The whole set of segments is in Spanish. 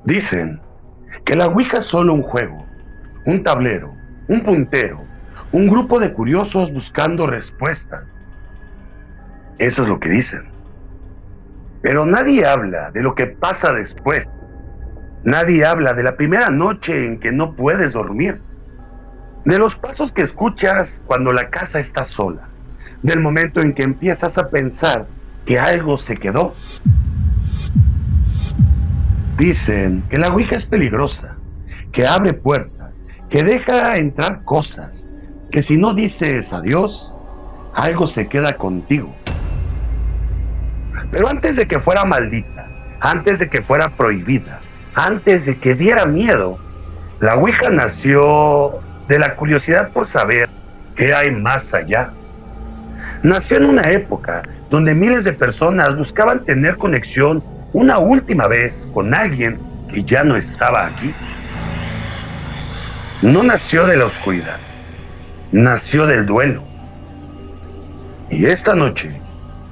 Dicen que la Ouija es solo un juego, un tablero, un puntero, un grupo de curiosos buscando respuestas. Eso es lo que dicen. Pero nadie habla de lo que pasa después. Nadie habla de la primera noche en que no puedes dormir. De los pasos que escuchas cuando la casa está sola. Del momento en que empiezas a pensar que algo se quedó. Dicen que la Ouija es peligrosa, que abre puertas, que deja entrar cosas, que si no dices adiós, algo se queda contigo. Pero antes de que fuera maldita, antes de que fuera prohibida, antes de que diera miedo, la Ouija nació de la curiosidad por saber qué hay más allá. Nació en una época donde miles de personas buscaban tener conexión una última vez con alguien que ya no estaba aquí. No nació de la oscuridad, nació del duelo. Y esta noche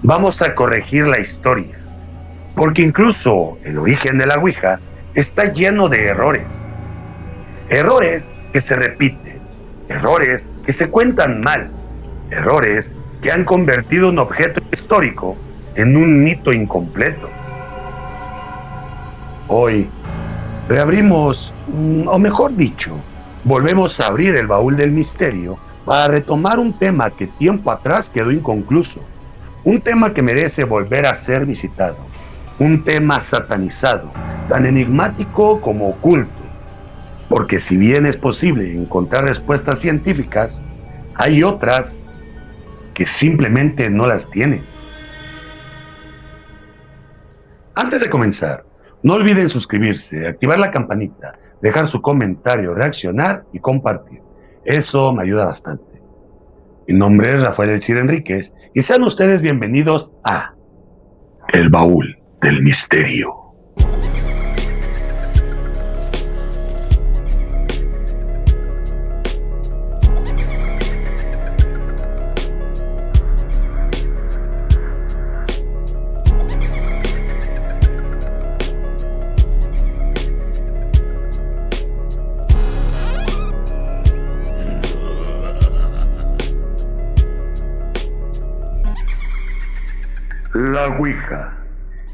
vamos a corregir la historia, porque incluso el origen de la Ouija está lleno de errores. Errores que se repiten, errores que se cuentan mal, errores que han convertido un objeto histórico en un mito incompleto. Hoy reabrimos, o mejor dicho, volvemos a abrir el baúl del misterio para retomar un tema que tiempo atrás quedó inconcluso, un tema que merece volver a ser visitado, un tema satanizado, tan enigmático como oculto, porque si bien es posible encontrar respuestas científicas, hay otras que simplemente no las tienen. Antes de comenzar, no olviden suscribirse, activar la campanita, dejar su comentario, reaccionar y compartir. Eso me ayuda bastante. Mi nombre es Rafael Elcir Enríquez y sean ustedes bienvenidos a El Baúl del Misterio. La Ouija,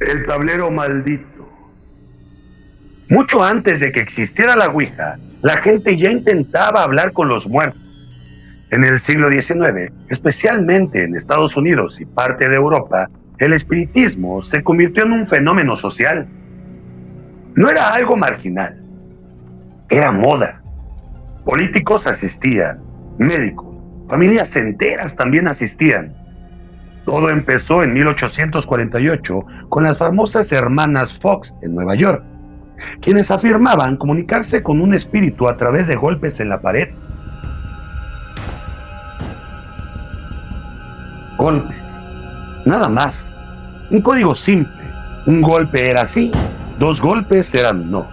el tablero maldito. Mucho antes de que existiera la Ouija, la gente ya intentaba hablar con los muertos. En el siglo XIX, especialmente en Estados Unidos y parte de Europa, el espiritismo se convirtió en un fenómeno social. No era algo marginal, era moda. Políticos asistían, médicos, familias enteras también asistían. Todo empezó en 1848 con las famosas hermanas Fox en Nueva York, quienes afirmaban comunicarse con un espíritu a través de golpes en la pared. Golpes, nada más. Un código simple. Un golpe era sí, 2 golpes eran no.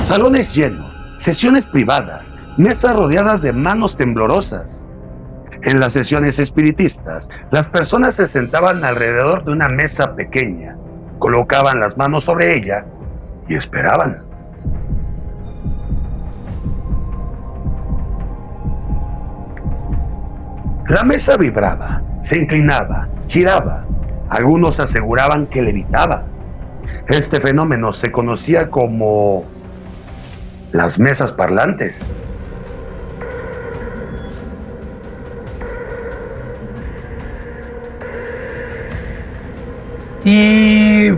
Salones llenos, sesiones privadas, mesas rodeadas de manos temblorosas. En las sesiones espiritistas, las personas se sentaban alrededor de una mesa pequeña, colocaban las manos sobre ella y esperaban. La mesa vibraba, se inclinaba, giraba. Algunos aseguraban que levitaba. Este fenómeno se conocía como las mesas parlantes. Y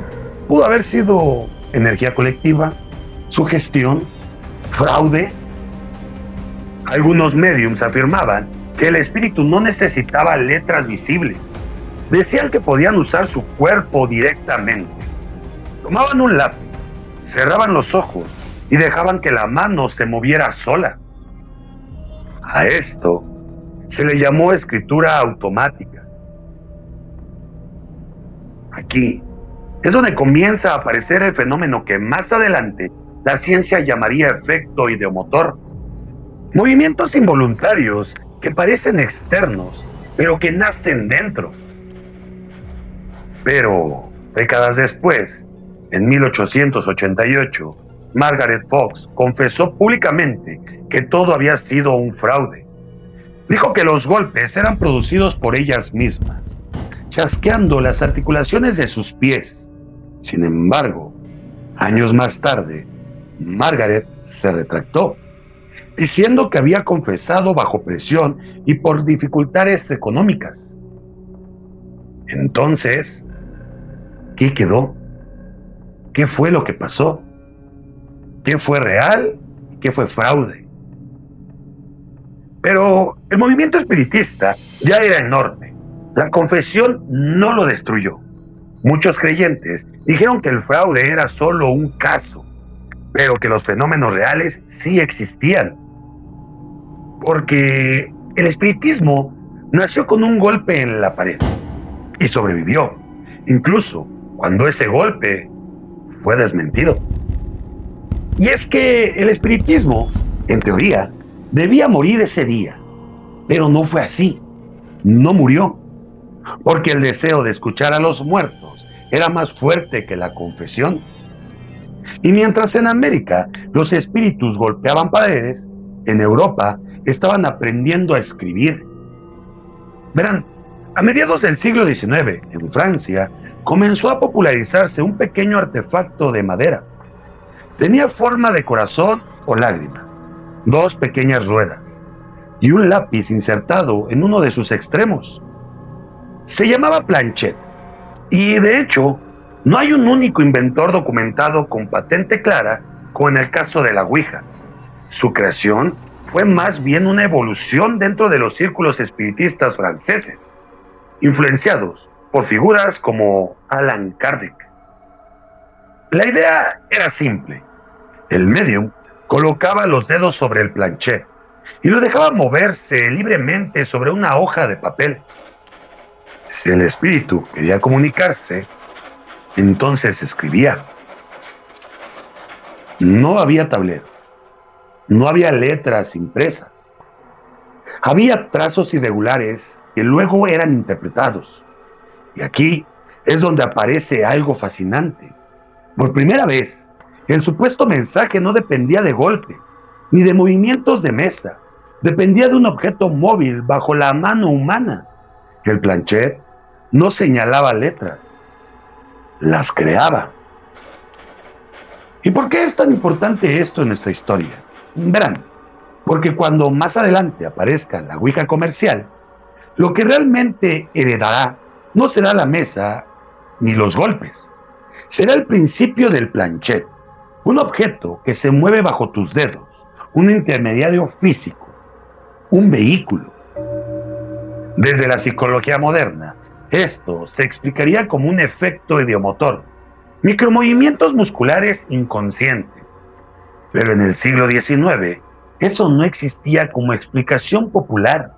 pudo haber sido energía colectiva, sugestión, fraude. Algunos médiums afirmaban que el espíritu no necesitaba letras visibles. Decían que podían usar su cuerpo directamente. Tomaban un lápiz, cerraban los ojos y dejaban que la mano se moviera sola. A esto se le llamó escritura automática. Aquí es donde comienza a aparecer el fenómeno que más adelante la ciencia llamaría efecto ideomotor. Movimientos involuntarios que parecen externos, pero que nacen dentro. Pero décadas después, En 1888, Margaret Fox confesó públicamente que todo había sido un fraude. Dijo que los golpes eran producidos por ellas mismas, chasqueando las articulaciones de sus pies. Sin embargo, años más tarde, Margaret se retractó, diciendo que había confesado bajo presión y por dificultades económicas. Entonces, ¿qué quedó? ¿Qué fue lo que pasó? ¿Qué fue real y qué fue fraude? Pero el movimiento espiritista ya era enorme. La confesión no lo destruyó. Muchos creyentes dijeron que el fraude era solo un caso, pero que los fenómenos reales sí existían. Porque el espiritismo nació con un golpe en la pared y sobrevivió, incluso cuando ese golpe fue desmentido. Y es que el espiritismo, en teoría, debía morir ese día, pero no fue así. No murió, porque el deseo de escuchar a los muertos era más fuerte que la confesión. Y mientras en América los espíritus golpeaban paredes, en Europa estaban aprendiendo a escribir. Verán, a mediados del siglo XIX, en Francia, comenzó a popularizarse un pequeño artefacto de madera. Tenía forma de corazón o lágrima, dos pequeñas ruedas y un lápiz insertado en uno de sus extremos. Se llamaba planchet y, de hecho, no hay un único inventor documentado con patente clara como en el caso de la Ouija. Su creación fue más bien una evolución dentro de los círculos espiritistas franceses, influenciados por figuras como Allan Kardec. La idea era simple. El medium colocaba los dedos sobre el planchet y lo dejaba moverse libremente sobre una hoja de papel. Si el espíritu quería comunicarse, entonces escribía. No había tablero, no había letras impresas. Había trazos irregulares que luego eran interpretados. Y aquí es donde aparece algo fascinante. Por primera vez, el supuesto mensaje no dependía de golpe, ni de movimientos de mesa. Dependía de un objeto móvil bajo la mano humana. El planchet no señalaba letras, las creaba. ¿Y por qué es tan importante esto en nuestra historia? Verán, porque cuando más adelante aparezca la Ouija comercial, lo que realmente heredará no será la mesa ni los golpes. Será el principio del planchet, un objeto que se mueve bajo tus dedos, un intermediario físico, un vehículo. Desde la psicología moderna, esto se explicaría como un efecto idiomotor, micromovimientos musculares inconscientes. Pero en el siglo XIX, eso no existía como explicación popular.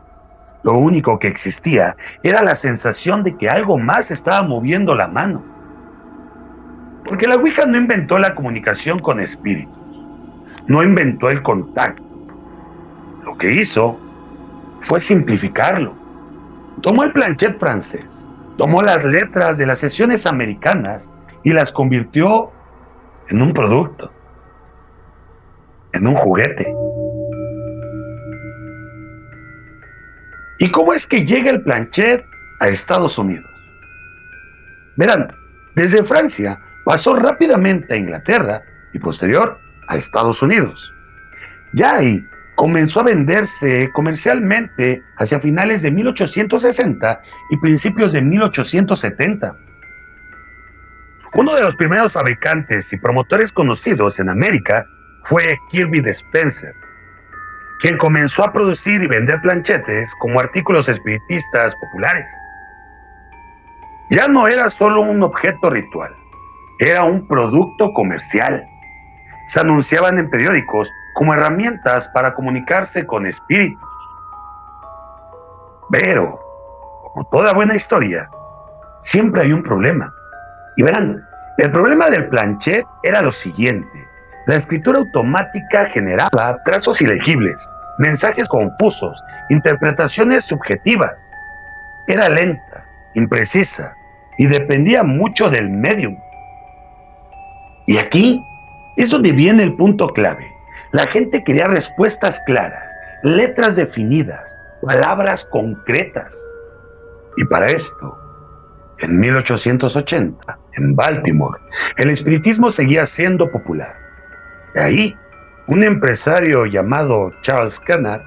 Lo único que existía era la sensación de que algo más estaba moviendo la mano. Porque la Ouija no inventó la comunicación con espíritus, no inventó el contacto. Lo que hizo fue simplificarlo. Tomó el planchet francés, tomó las letras de las sesiones americanas y las convirtió en un producto, en un juguete. ¿Y cómo es que llega el planchet a Estados Unidos? Verán, desde Francia pasó rápidamente a Inglaterra y posterior a Estados Unidos. Ya ahí comenzó a venderse comercialmente hacia finales de 1860 y principios de 1870. Uno de los primeros fabricantes y promotores conocidos en América fue Kirby Despenser, quien comenzó a producir y vender planchetes como artículos espiritistas populares. Ya no era solo un objeto ritual, era un producto comercial. Se anunciaban en periódicos como herramientas para comunicarse con espíritus. Pero, como toda buena historia, siempre hay un problema. Y verán, el problema del planchet era lo siguiente. La escritura automática generaba trazos ilegibles, mensajes confusos, interpretaciones subjetivas. Era lenta, imprecisa y dependía mucho del medium. Y aquí es donde viene el punto clave. La gente quería respuestas claras, letras definidas, palabras concretas. Y para esto, en 1880, en Baltimore, el espiritismo seguía siendo popular. De ahí, un empresario llamado Charles Kennard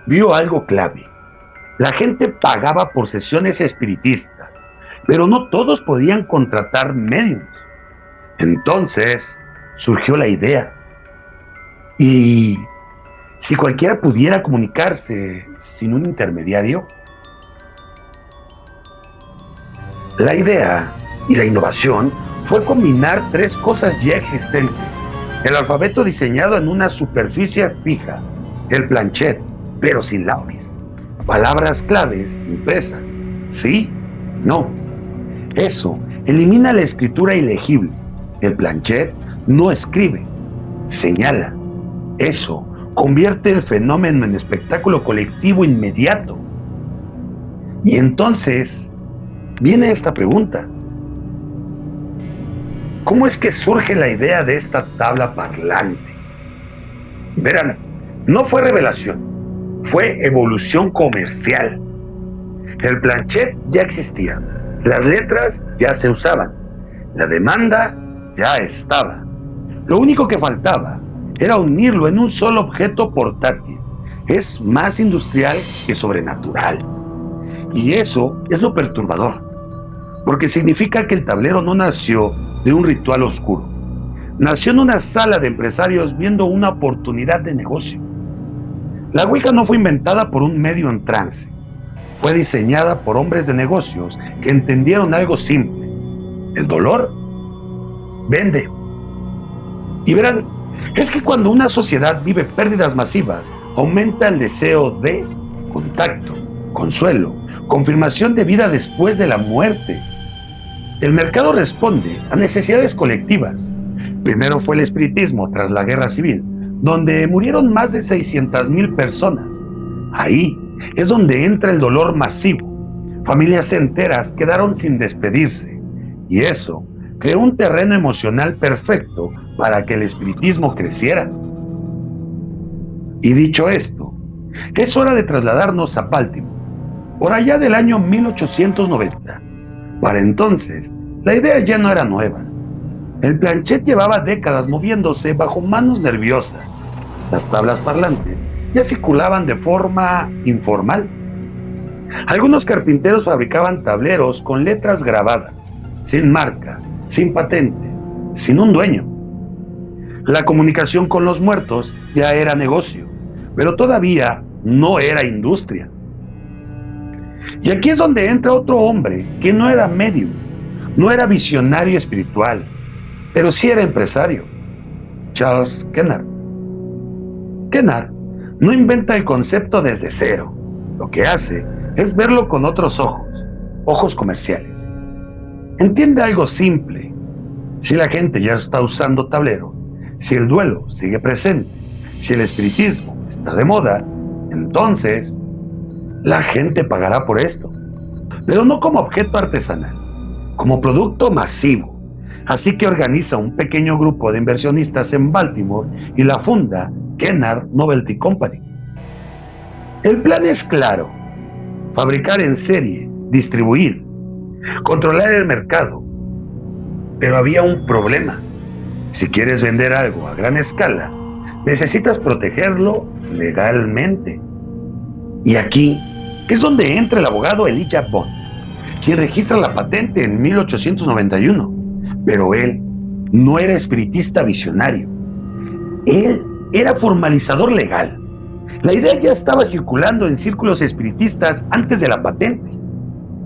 vio algo clave. La gente pagaba por sesiones espiritistas, pero no todos podían contratar mediums. Entonces surgió la idea. ¿Y si cualquiera pudiera comunicarse sin un intermediario? La idea y la innovación fue combinar tres cosas ya existentes. El alfabeto diseñado en una superficie fija, el planchet, pero sin lápiz. Palabras claves impresas, sí y no. Eso elimina la escritura ilegible. El planchet no escribe, señala. Eso convierte el fenómeno en espectáculo colectivo inmediato. Y entonces viene esta pregunta. ¿Cómo es que surge la idea de esta tabla parlante? Verán, no fue revelación, fue evolución comercial. El planchet ya existía, las letras ya se usaban, la demanda ya estaba. Lo único que faltaba era unirlo en un solo objeto portátil. Es más industrial que sobrenatural. Y eso es lo perturbador, porque significa que el tablero no nació de un ritual oscuro. Nació en una sala de empresarios viendo una oportunidad de negocio. La Ouija no fue inventada por un medio en trance. Fue diseñada por hombres de negocios que entendieron algo simple. El dolor vende. Y verán, es que cuando una sociedad vive pérdidas masivas, aumenta el deseo de contacto, consuelo, confirmación de vida después de la muerte. El mercado responde a necesidades colectivas. Primero fue el espiritismo tras la guerra civil, donde murieron más de 600,000 personas. Ahí es donde entra el dolor masivo. Familias enteras quedaron sin despedirse, y eso creó un terreno emocional perfecto para que el espiritismo creciera. Y dicho esto, es hora de trasladarnos a Baltimore, por allá del año 1890. Para entonces, la idea ya no era nueva. El planchet llevaba décadas moviéndose bajo manos nerviosas. Las tablas parlantes ya circulaban de forma informal. Algunos carpinteros fabricaban tableros con letras grabadas, sin marca, sin patente, sin un dueño. La comunicación con los muertos ya era negocio, pero todavía no era industria. Y aquí es donde entra otro hombre que no era medium, no era visionario espiritual, pero sí era empresario. Charles Kennard. Kennard no inventa el concepto desde cero. Lo que hace es verlo con otros ojos, ojos comerciales. Entiende algo simple. Si la gente ya está usando tablero, si el duelo sigue presente, si el espiritismo está de moda, entonces la gente pagará por esto, pero no como objeto artesanal, como producto masivo. Así que organiza un pequeño grupo de inversionistas en Baltimore y la funda Kennard Novelty Company. El plan es claro: fabricar en serie, distribuir, controlar el mercado. Pero había un problema. Si quieres vender algo a gran escala, necesitas protegerlo legalmente. Y aquí es donde entra el abogado Elijah Bond, quien registra la patente en 1891. Pero él no era espiritista visionario. Él era formalizador legal. La idea ya estaba circulando en círculos espiritistas antes de la patente.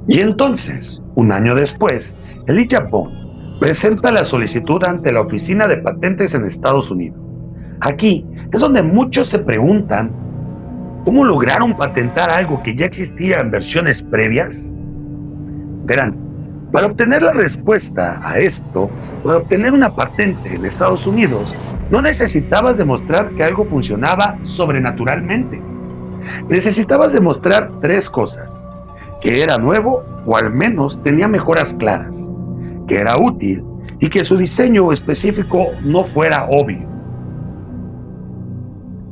Y entonces, un año después, Elijah Bond presenta la solicitud ante la Oficina de Patentes en Estados Unidos. Aquí es donde muchos se preguntan: ¿cómo lograron patentar algo que ya existía en versiones previas? Verán, para obtener la respuesta a esto, para obtener una patente en Estados Unidos, no necesitabas demostrar que algo funcionaba sobrenaturalmente. Necesitabas demostrar tres cosas: que era nuevo o al menos tenía mejoras claras, que era útil y que su diseño específico no fuera obvio.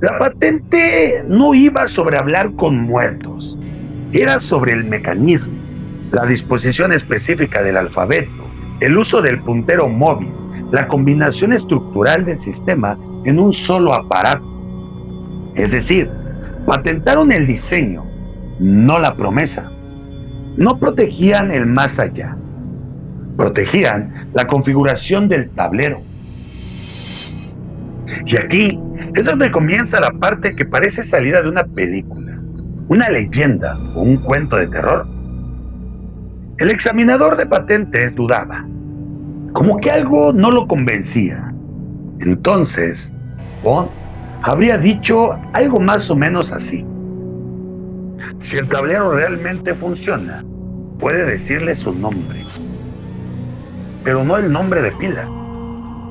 La patente no iba sobre hablar con muertos, era sobre el mecanismo, la disposición específica del alfabeto, el uso del puntero móvil, la combinación estructural del sistema en un solo aparato. Es decir, patentaron el diseño, no la promesa. No protegían el más allá, protegían la configuración del tablero. Y aquí es donde comienza la parte que parece salida de una película, una leyenda o un cuento de terror. El examinador de patentes dudaba, como que algo no lo convencía. Entonces, Bond habría dicho algo más o menos así: si el tablero realmente funciona, puede decirle su nombre, pero no el nombre de pila,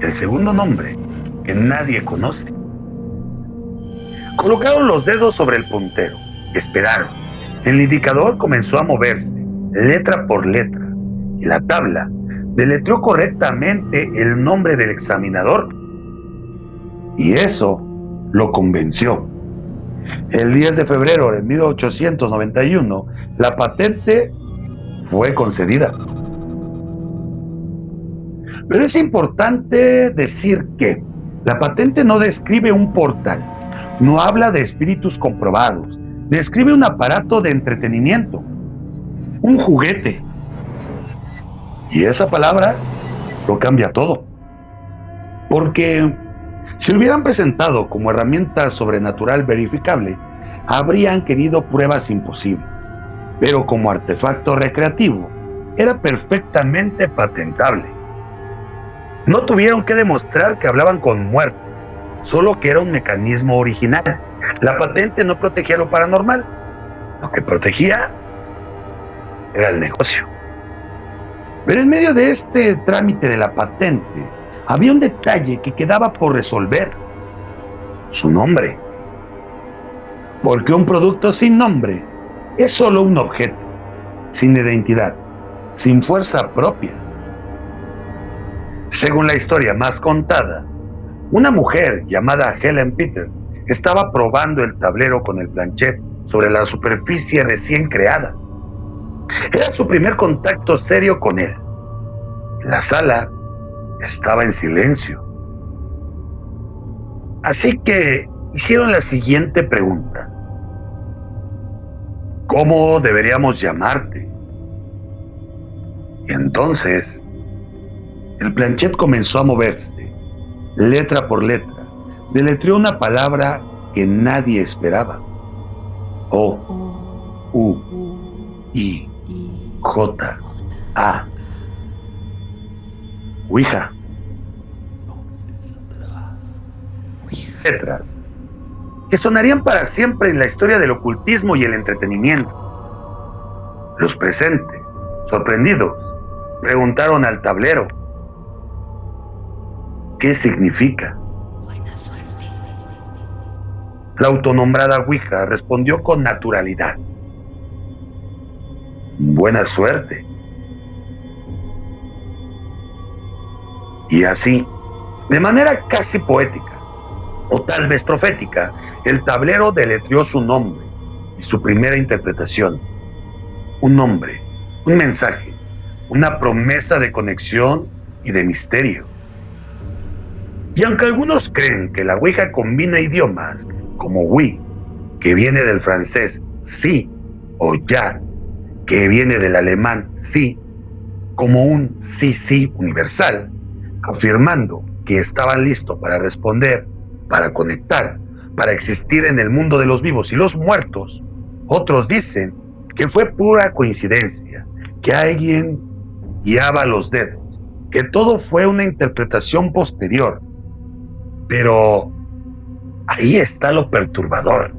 el segundo nombre que nadie conoce. Colocaron los dedos sobre el puntero, esperaron. El indicador comenzó a moverse, letra por letra, y la tabla deletreó correctamente el nombre del examinador. Y eso lo convenció. El 10 de febrero de 1891, la patente fue concedida. Pero es importante decir que la patente no describe un portal, no habla de espíritus comprobados, describe un aparato de entretenimiento, un juguete. Y esa palabra lo cambia todo. Porque si lo hubieran presentado como herramienta sobrenatural verificable, habrían querido pruebas imposibles. Pero como artefacto recreativo, era perfectamente patentable. No tuvieron que demostrar que hablaban con muertos, solo que era un mecanismo original. La patente no protegía lo paranormal, lo que protegía era el negocio. Pero en medio de este trámite de la patente, había un detalle que quedaba por resolver: su nombre. Porque un producto sin nombre es solo un objeto, sin identidad, sin fuerza propia. Según la historia más contada, una mujer llamada Helen Peters estaba probando el tablero con el planchet sobre la superficie recién creada. Era su primer contacto serio con él. La sala estaba en silencio. Así que hicieron la siguiente pregunta: ¿cómo deberíamos llamarte? Y entonces el planchet comenzó a moverse, letra por letra. Deletreó una palabra que nadie esperaba: O-U-I-J-A. Ouija. Letras que sonarían para siempre en la historia del ocultismo y el entretenimiento. Los presentes, sorprendidos, preguntaron al tablero: ¿qué significa? La autonombrada Ouija respondió con naturalidad: buena suerte. Y así, de manera casi poética, o tal vez profética, el tablero deletreó su nombre y su primera interpretación. Un nombre, un mensaje, una promesa de conexión y de misterio. Y aunque algunos creen que la Ouija combina idiomas como oui, que viene del francés sí, o ya, que viene del alemán sí, como un sí universal, afirmando que estaban listos para responder, para conectar, para existir en el mundo de los vivos y los muertos, otros dicen que fue pura coincidencia, que alguien guiaba los dedos, que todo fue una interpretación posterior. Pero ahí está lo perturbador.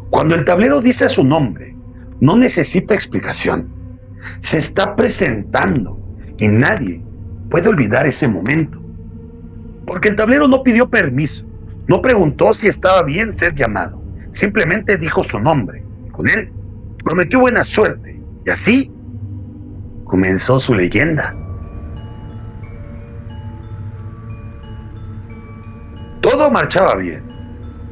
Cuando el tablero dice su nombre, no necesita explicación. Se está presentando y nadie puede olvidar ese momento. Porque el tablero no pidió permiso, no preguntó si estaba bien ser llamado, simplemente dijo su nombre. Con él prometió buena suerte y así comenzó su leyenda. todo marchaba bien.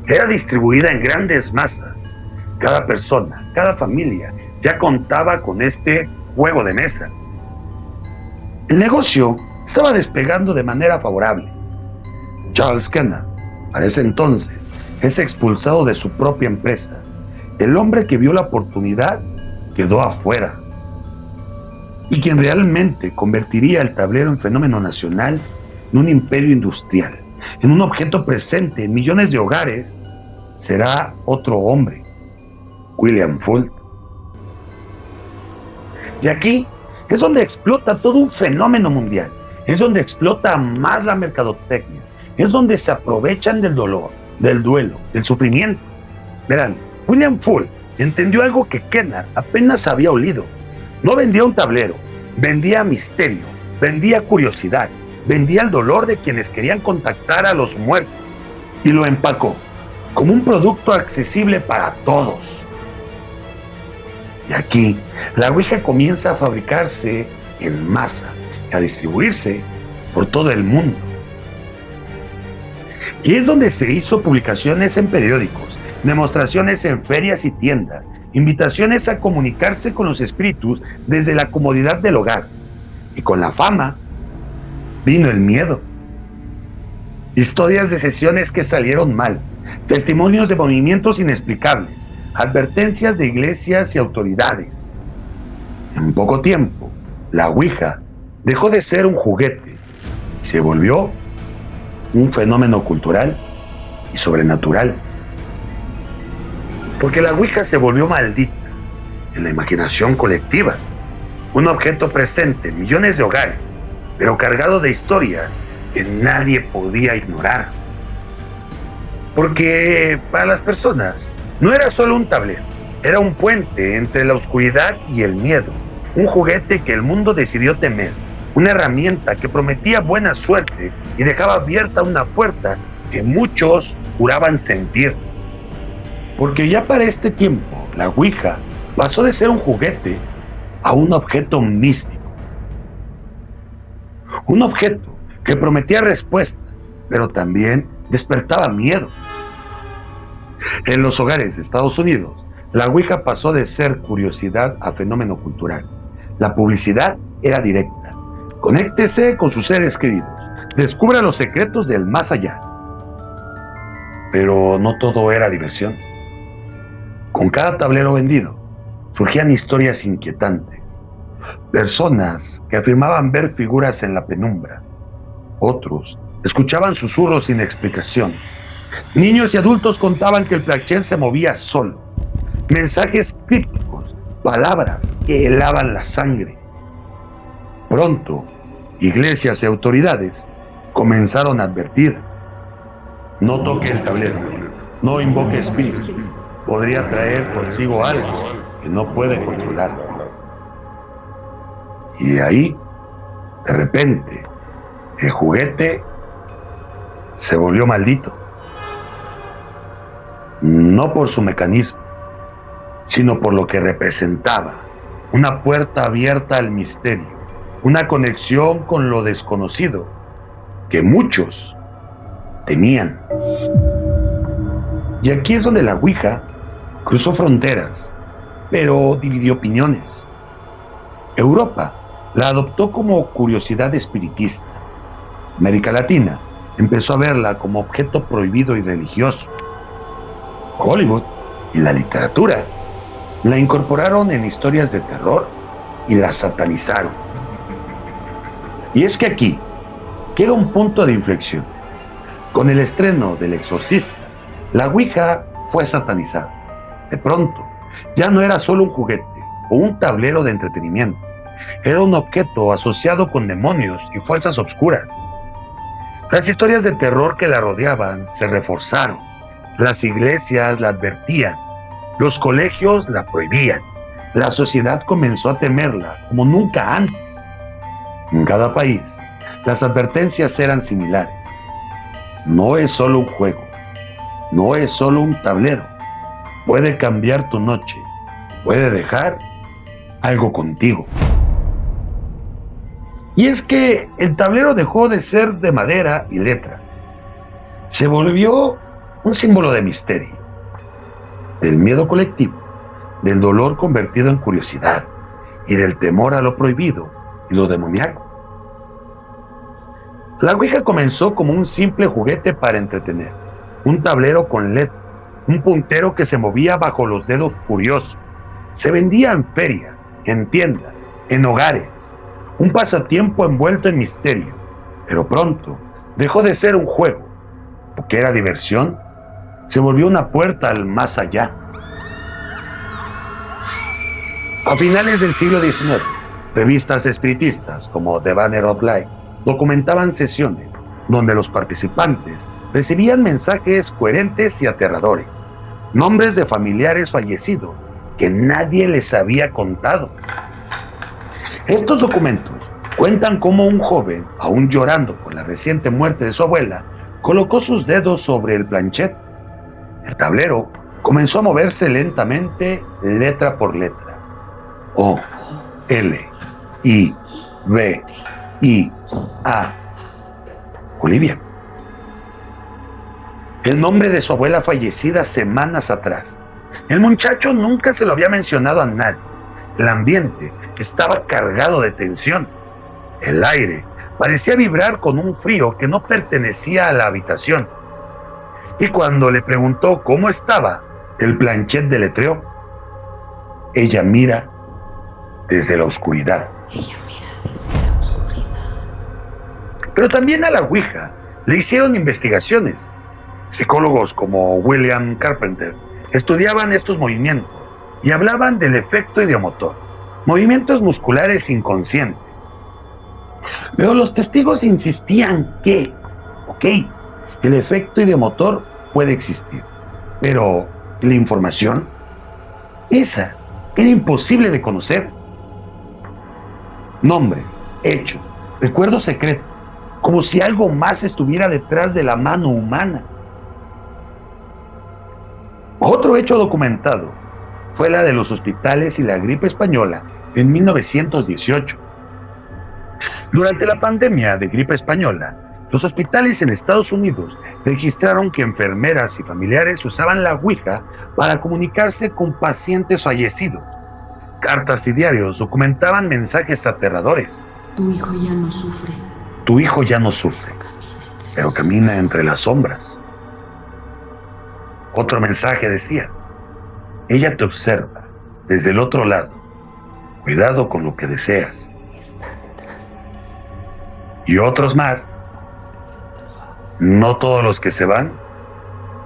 Era distribuida en grandes masas. Cada persona, cada familia ya contaba con este juego de mesa. El negocio estaba despegando de manera favorable. Charles Kenner, para ese entonces, es expulsado de su propia empresa. El hombre que vio la oportunidad quedó afuera. Y quien realmente convertiría el tablero en fenómeno nacional, en un imperio industrial, en un objeto presente en millones de hogares, será otro hombre, William Fuld. Y aquí es donde explota todo un fenómeno mundial, es donde explota más la mercadotecnia, es donde se aprovechan del dolor, del duelo, del sufrimiento. Verán, William Fuld entendió algo que Kenner apenas había olido. No vendía un tablero, vendía misterio, vendía curiosidad, vendía el dolor de quienes querían contactar a los muertos y lo empacó como un producto accesible para todos. Y aquí, la Ouija comienza a fabricarse en masa y a distribuirse por todo el mundo. Y es donde se hizo publicaciones en periódicos, demostraciones en ferias y tiendas, invitaciones a comunicarse con los espíritus desde la comodidad del hogar. Y con la fama vino el miedo. Historias de sesiones que salieron mal, testimonios de movimientos inexplicables, advertencias de iglesias y autoridades. En poco tiempo, la Ouija dejó de ser un juguete y se volvió un fenómeno cultural y sobrenatural. Porque la Ouija se volvió maldita en la imaginación colectiva, un objeto presente en millones de hogares, pero cargado de historias que nadie podía ignorar. Porque para las personas no era solo un tablero, era un puente entre la oscuridad y el miedo, un juguete que el mundo decidió temer, una herramienta que prometía buena suerte y dejaba abierta una puerta que muchos juraban sentir. Porque ya para este tiempo, la Ouija pasó de ser un juguete a un objeto místico. Un objeto que prometía respuestas, pero también despertaba miedo. En los hogares de Estados Unidos, la Ouija pasó de ser curiosidad a fenómeno cultural. La publicidad era directa. Conéctese con sus seres queridos. Descubra los secretos del más allá. Pero no todo era diversión. Con cada tablero vendido, surgían historias inquietantes. Personas que afirmaban ver figuras en la penumbra. Otros escuchaban susurros sin explicación. Niños y adultos contaban que el planchén se movía solo. Mensajes crípticos, palabras que helaban la sangre. Pronto, iglesias y autoridades comenzaron a advertir: no toque el tablero, no invoque espíritus, podría traer consigo algo que no puede controlar. Y de ahí, de repente, el juguete se volvió maldito. No por su mecanismo, sino por lo que representaba: una puerta abierta al misterio, una conexión con lo desconocido que muchos temían. Y aquí es donde la Ouija cruzó fronteras, pero dividió opiniones. Europa la adoptó como curiosidad espiritista. América Latina empezó a verla como objeto prohibido y religioso. Hollywood y la literatura la incorporaron en historias de terror y la satanizaron. Y es que aquí llega un punto de inflexión. Con el estreno del Exorcista, la Ouija fue satanizada. De pronto, ya no era solo un juguete o un tablero de entretenimiento. Era un objeto asociado con demonios y fuerzas oscuras. Las historias de terror que la rodeaban se reforzaron. Las iglesias la advertían. Los colegios la prohibían. La sociedad comenzó a temerla como nunca antes. En cada país, las advertencias eran similares. No es solo un juego. No es solo un tablero. Puede cambiar tu noche. Puede dejar algo contigo. Y es que el tablero dejó de ser de madera y letras. Se volvió un símbolo de misterio, del miedo colectivo, del dolor convertido en curiosidad y del temor a lo prohibido y lo demoníaco. La Ouija comenzó como un simple juguete para entretener, un tablero con LED, un puntero que se movía bajo los dedos curiosos. Se vendía en feria, en tiendas, en hogares, un pasatiempo envuelto en misterio, pero pronto dejó de ser un juego. Lo que era diversión se volvió una puerta al más allá. A finales del siglo XIX, revistas espiritistas como The Banner of Light documentaban sesiones donde los participantes recibían mensajes coherentes y aterradores, nombres de familiares fallecidos que nadie les había contado. Estos documentos cuentan cómo un joven, aún llorando por la reciente muerte de su abuela, colocó sus dedos sobre el planchet. El tablero comenzó a moverse lentamente, letra por letra. O, L, I, B, I, A. Olivia. El nombre de su abuela fallecida semanas atrás. El muchacho nunca se lo había mencionado a nadie. El ambiente estaba cargado de tensión. El aire parecía vibrar con un frío que no pertenecía a la habitación. Y cuando le preguntó cómo estaba, el planchet deletreó: ella mira desde la oscuridad. Pero también a la Ouija le hicieron investigaciones. Psicólogos como William Carpenter estudiaban estos movimientos y hablaban del efecto ideomotor, movimientos musculares inconscientes. Pero los testigos insistían que, el efecto ideomotor puede existir, pero la información, esa era imposible de conocer. Nombres, hechos, recuerdos secretos, como si algo más estuviera detrás de la mano humana. Otro hecho documentado fue la de los hospitales y la gripe española en 1918. Durante la pandemia de gripe española, los hospitales en Estados Unidos registraron que enfermeras y familiares usaban la Ouija para comunicarse con pacientes fallecidos. Cartas y diarios documentaban mensajes aterradores. Tu hijo ya no sufre. Tu hijo ya no sufre, pero camina entre las sombras. Otro mensaje decía: ella te observa desde el otro lado. Cuidado con lo que deseas. Y otros más: no todos los que se van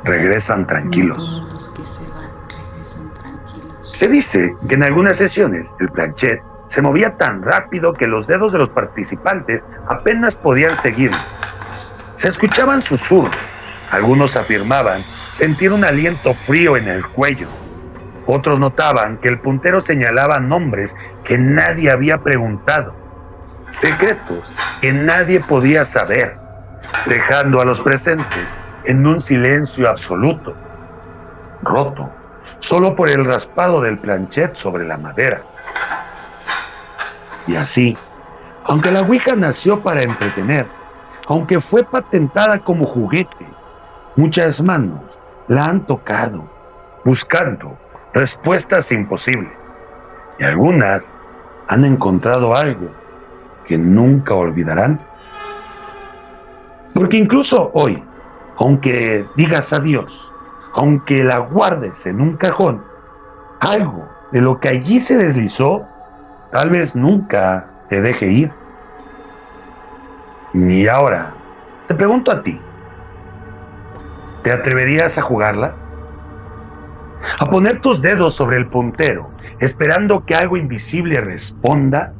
regresan tranquilos. No todos los que se van regresan tranquilos. Se dice que en algunas sesiones el planchet se movía tan rápido que los dedos de los participantes apenas podían seguirlo. Se escuchaban susurros. Algunos afirmaban sentir un aliento frío en el cuello. Otros notaban que el puntero señalaba nombres que nadie había preguntado, secretos que nadie podía saber, dejando a los presentes en un silencio absoluto, roto solo por el raspado del planchet sobre la madera. Y así, aunque la Ouija nació para entretener, aunque fue patentada como juguete, muchas manos la han tocado, buscando respuestas imposibles. Y algunas han encontrado algo que nunca olvidarán. Porque incluso hoy, aunque digas adiós, aunque la guardes en un cajón, algo de lo que allí se deslizó, tal vez nunca te deje ir. Y ahora, te pregunto a ti, ¿te atreverías a jugarla? ¿A poner tus dedos sobre el puntero, esperando que algo invisible responda?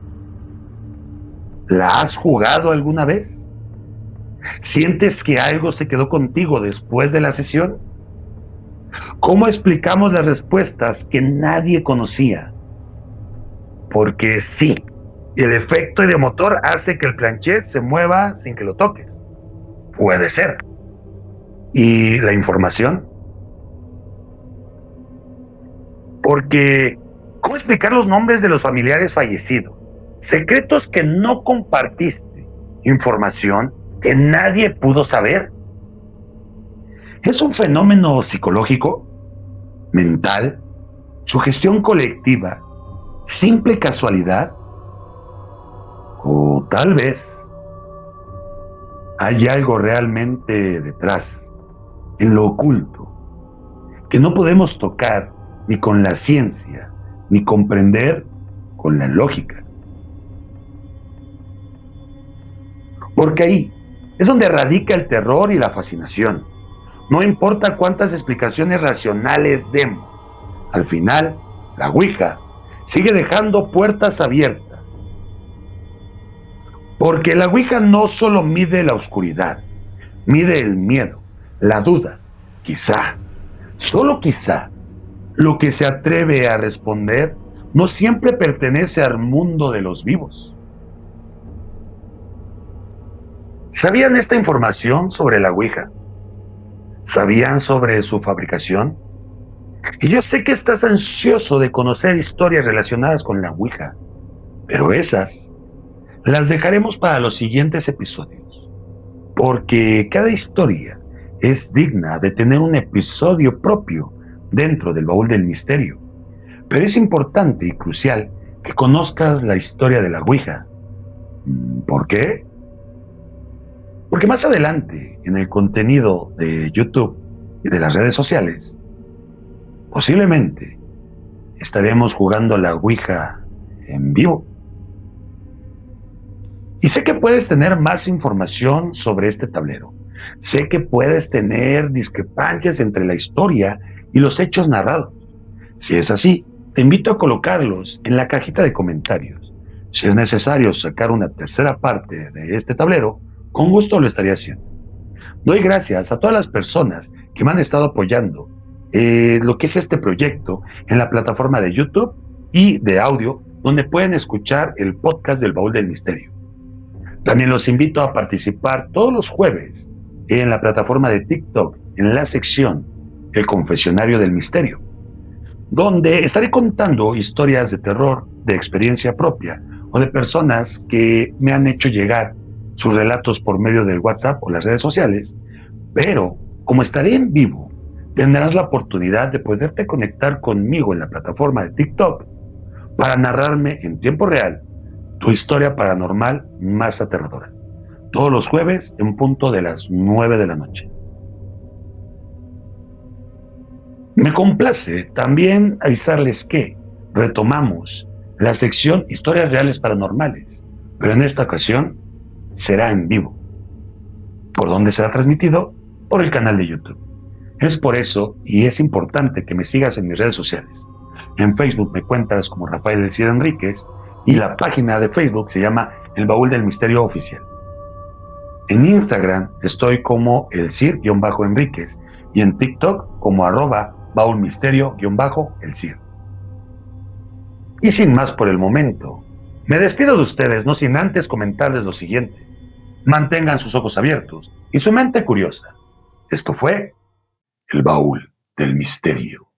¿La has jugado alguna vez? ¿Sientes que algo se quedó contigo después de la sesión? ¿Cómo explicamos las respuestas que nadie conocía? Porque sí, el efecto ideomotor hace que el planchet se mueva sin que lo toques. Puede ser. ¿Y la información? Porque, ¿cómo explicar los nombres de los familiares fallecidos? Secretos que no compartiste. Información que nadie pudo saber. ¿Es un fenómeno psicológico, mental, sugestión colectiva, simple casualidad? O tal vez hay algo realmente detrás, en lo oculto, que no podemos tocar ni con la ciencia, ni comprender con la lógica. Porque ahí es donde radica el terror y la fascinación. No importa cuántas explicaciones racionales demos, al final, la Ouija sigue dejando puertas abiertas. Porque la Ouija no solo mide la oscuridad, mide el miedo, la duda, quizá, solo quizá, lo que se atreve a responder no siempre pertenece al mundo de los vivos. ¿Sabían esta información sobre la Ouija? ¿Sabían sobre su fabricación? Y yo sé que estás ansioso de conocer historias relacionadas con la Ouija, pero esas las dejaremos para los siguientes episodios, porque cada historia es digna de tener un episodio propio dentro del baúl del misterio. Pero es importante y crucial que conozcas la historia de la Ouija. ¿Por qué? Porque más adelante, en el contenido de YouTube y de las redes sociales, posiblemente estaremos jugando la Ouija en vivo. Y sé que puedes tener más información sobre este tablero. Sé que puedes tener discrepancias entre la historia y los hechos narrados. Si es así, te invito a colocarlos en la cajita de comentarios. Si es necesario sacar una tercera parte de este tablero, con gusto lo estaría haciendo. Doy gracias a todas las personas que me han estado apoyando lo que es este proyecto en la plataforma de YouTube y de audio, donde pueden escuchar el podcast del Baúl del Misterio. También los invito a participar todos los jueves en la plataforma de TikTok, en la sección El Confesionario del Misterio, donde estaré contando historias de terror, de experiencia propia, o de personas que me han hecho llegar sus relatos por medio del WhatsApp o las redes sociales. Pero como estaré en vivo, tendrás la oportunidad de poderte conectar conmigo en la plataforma de TikTok para narrarme en tiempo real tu historia paranormal más aterradora. Todos los jueves en punto de las 9 de la noche. Me complace también avisarles que retomamos la sección Historias Reales Paranormales, pero en esta ocasión será en vivo. ¿Por dónde será transmitido? Por el canal de YouTube. Es por eso y es importante que me sigas en mis redes sociales. En Facebook me encuentras como Rafael El Cid Enríquez y la página de Facebook se llama El Baúl del Misterio Oficial. En Instagram estoy como El Cid-Enríquez y en TikTok como @baúlmisterio-el Cid. Y sin más por el momento, me despido de ustedes, no sin antes comentarles lo siguiente. Mantengan sus ojos abiertos y su mente curiosa. Esto fue El Baúl del Misterio.